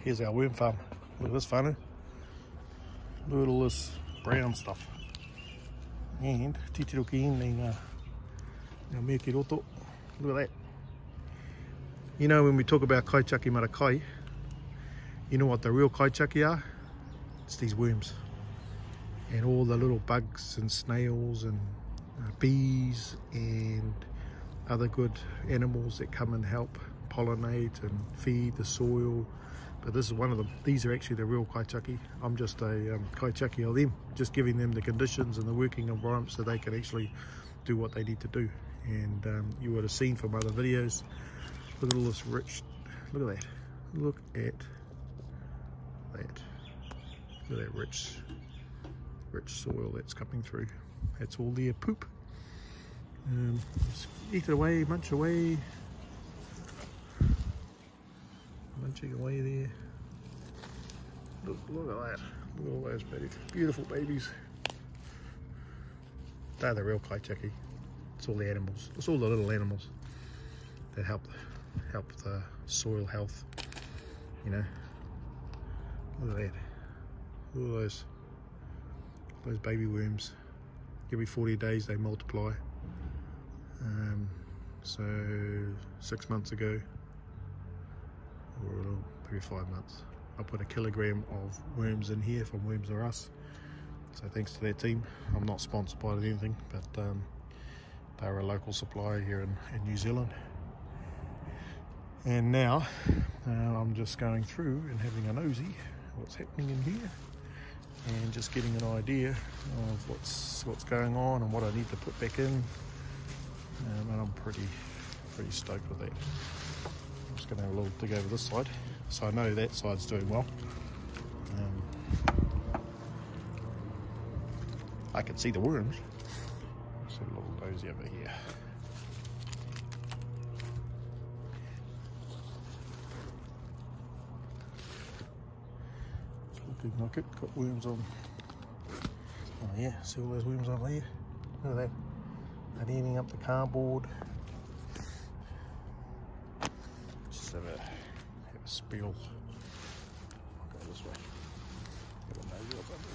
Here's our worm farm. Look at this whānau. Look at all this brown stuff. And titiroki ngā mea ki roto. Look at that. You know, when we talk about kaichaki marakai, you know what the real kaichaki are? It's these worms. And all the little bugs and snails and bees and other good animals that come and help pollinate and feed the soil. But this is one of them. These are actually the real kaichaki. I'm just a kaichaki of them, just giving them the conditions and the working environment so they can actually do what they need to do. And you would have seen from other videos, look at all this rich, look at that. Look at that. Look at that rich soil that's coming through. That's all their poop. Just eat it away, munch away. Munching away there. Look at that. Look at all those babies. Beautiful babies. They're the real kaichaki. It's all the animals. It's all the little animals that help the soil health. You know. Look at that. Look at those baby worms. Every 40 days they multiply. So 6 months ago, or maybe 5 months, I put 1 kilogram of worms in here from Worms R Us. So thanks to their team. I'm not sponsored by anything, but they're a local supplier here in New Zealand. And now I'm just going through and having a nosy what's happening in here, and just getting an idea of what's going on and what I need to put back in. And I'm pretty stoked with that. I'm just going to have a little dig over this side, so I know that side's doing well. I can see the worms. Let's have a little nosy over here. It's looking like it. Got worms on. Oh yeah, see all those worms on there? Look at that. They're eating up the cardboard. Just have a spill. I'll go this way.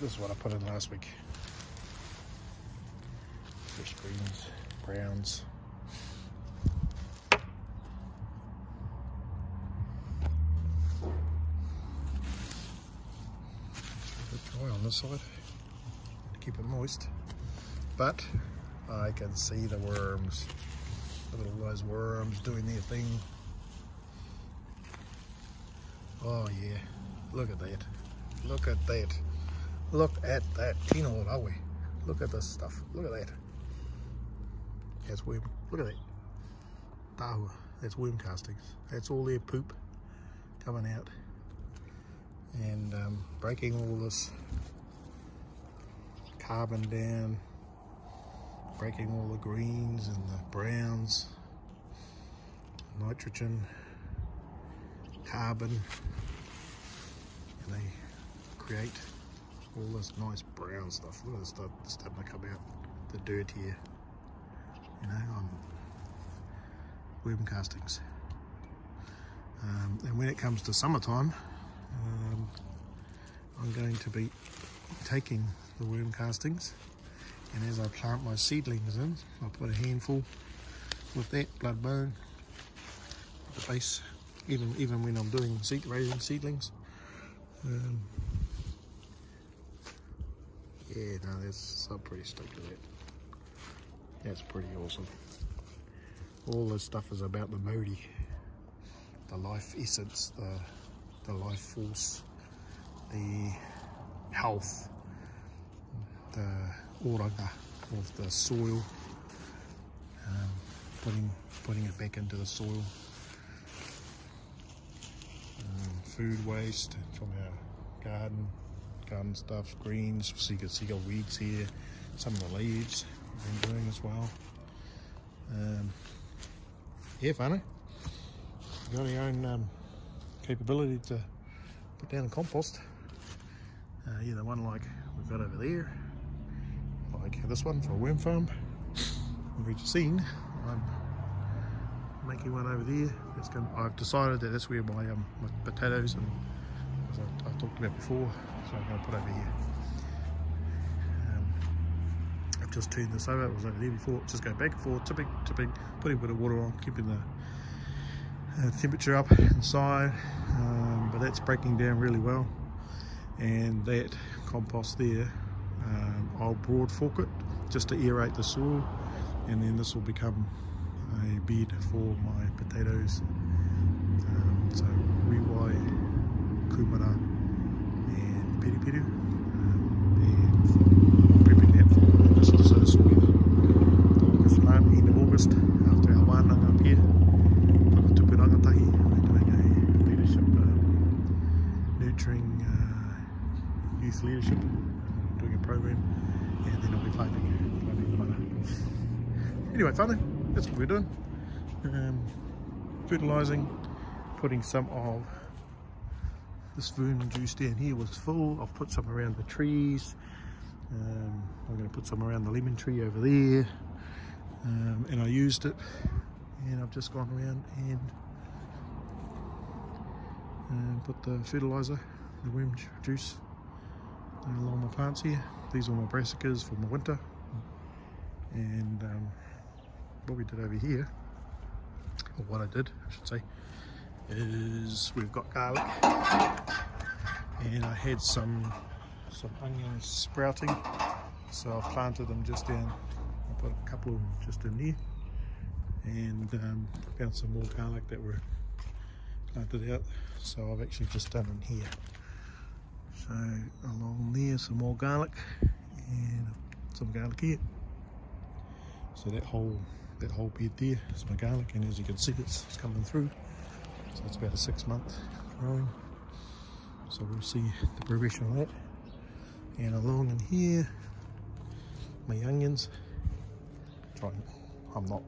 This is what I put in last week. Fresh greens, browns. A bit dry on this side to keep it moist, but I can see the worms. Look at all those worms doing their thing. Oh yeah, look at that. Look at that. Look at that. Kino rawe. Look at this stuff. Look at that. That's worm. Look at that. Tahua. That's worm castings. That's all their poop coming out and breaking all this carbon down, breaking all the greens and the browns, nitrogen, carbon, and they create all this nice brown stuff. Look at this stuff starting to come out, the dirt here, you know, on worm castings. And when it comes to summertime, I'm going to be taking the worm castings, and as I plant my seedlings in, I'll put a handful with that blood bone at the base, even when I'm doing raising seedlings. Yeah, no, I'm pretty stoked with that. That's pretty awesome. All this stuff is about the Māori, the life essence, the life force, the health, the oranga of the soil, putting it back into the soil. Food waste from our garden stuff, greens, so you can see got weeds here, some of the leaves we've been doing as well. Yeah, whānau, you've got your own capability to put down a compost. Yeah, the one like we've got over there, like this one for a worm farm. We've just seen, I'm making one over there. I've decided that that's where my potatoes and as I talked about before, so I'm going to put over here. I've just turned this over, it was over there before, just go back and forth, tipping, putting a bit of water on, keeping the temperature up inside, but that's breaking down really well. And that compost there, I'll broad fork it just to aerate the soil, and then this will become a bed for my potatoes. So Riwai, Kumara and Piripiru, and prepping that for August. So this will be the August plant, end of August, after our wānanga up here. Tupu Rangatahi, we're doing a leadership, nurturing youth leadership, doing a program, and then I'll be planting the mana. Anyway, whānau, that's what we're doing. Fertilising, putting some of this Vernon juice down here was full. I've put some around the trees. I'm going to put some around the lemon tree over there, and I used it, and I've just gone around and put the fertiliser, the worm juice, along my plants here. These are my brassicas for my winter. And what we did over here, or what I did I should say, is we've got garlic, and I had some onions sprouting, so I planted them just down. I put a couple of them just in there, and found some more garlic that were planted out, so I've actually just done in here. So along there, some more garlic and some garlic here. So that whole bed there is my garlic, and as you can see, it's coming through. So it's about a 6-month growing. So we'll see the progression of that. And along in here, my onions. I'm not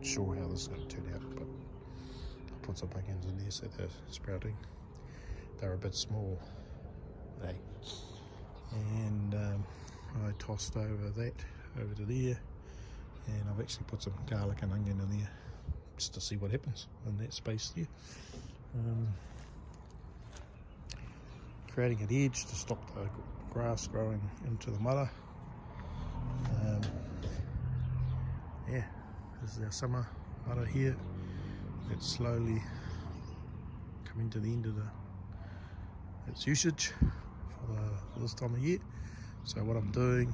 sure how this is going to turn out, but I put some onions in there so they're sprouting. They're a bit small. And I tossed over that over to there, and I've actually put some garlic and onion in there just to see what happens in that space there. Creating an edge to stop the grass growing into the mudder. Yeah, this is our summer mudder here. It's slowly coming to the end of its usage for this time of year. So what I'm doing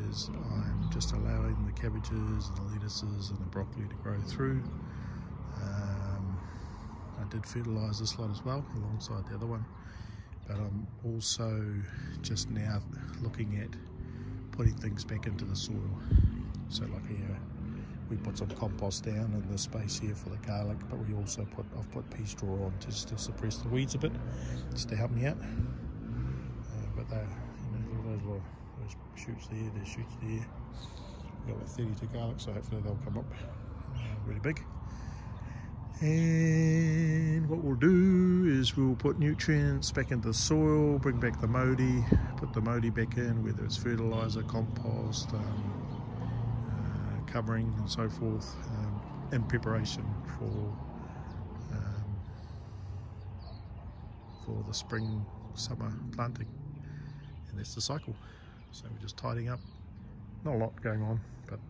is I'm just allowing the cabbages and the lettuces and the broccoli to grow through. I did fertilise this lot as well alongside the other one, but I'm also just now looking at putting things back into the soil. So like here, we put some compost down in this space here for the garlic, but we also I've put pea straw on just to suppress the weeds a bit, just to help me out. But they're, those shoots there, there's shoots there. We've got about 32 garlic, so hopefully they'll come up really big. And what we'll do is we'll put nutrients back into the soil, bring back the Modi, put the Modi back in, whether it's fertiliser, compost, covering and so forth, in preparation for the spring, summer planting. And that's the cycle. So we're just tidying up. Not a lot going on, but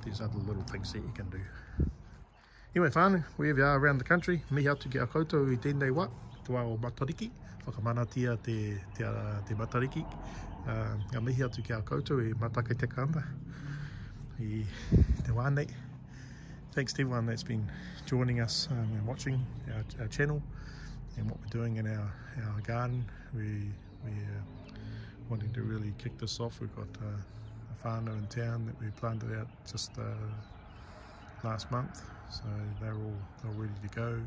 there's other little things that you can do. Anyway, whānau, wherever you are around the country, mihi atu ki a koutou I tēnei wā, te wā o Matariki, whakamanatia te Matariki. Ngā mihi atu ki a koutou I mataka te kanda, I te wānei. Thanks to everyone that's been joining us and watching our channel and what we're doing in our garden. We're wanting to really kick this off. We've got a whānau in town that we planted out just last month, so they're all ready to go.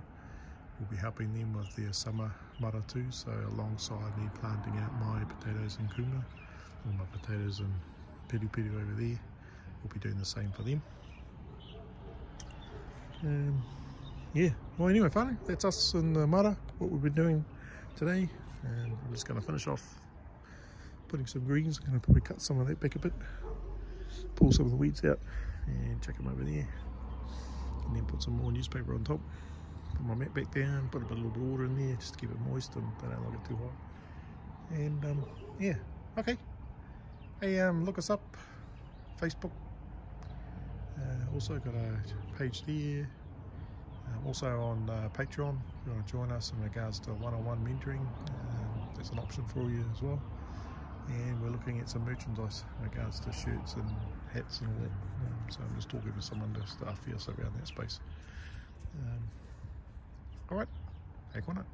We'll be helping them with their summer mara too, so alongside me planting out my potatoes in Kuma, all my potatoes in Piripiru over there, we'll be doing the same for them. Yeah, well anyway whānau, that's us in the mara, what we've been doing today, and I'm just going to finish off putting some greens. I'm going to probably cut some of that back a bit, pull some of the weeds out and chuck them over there, and then put some more newspaper on top, put my mat back down, put a little bit of water in there just to keep it moist and don't like it too hot. And yeah, okay. Hey, look us up, Facebook. Also got a page there. Also on Patreon, if you want to join us in regards to one-on-one mentoring, there's an option for you as well. And we're looking at some merchandise in regards to shirts and hats and all that. So I'm just talking to someone to staff us around that space. Alright, hey, on it.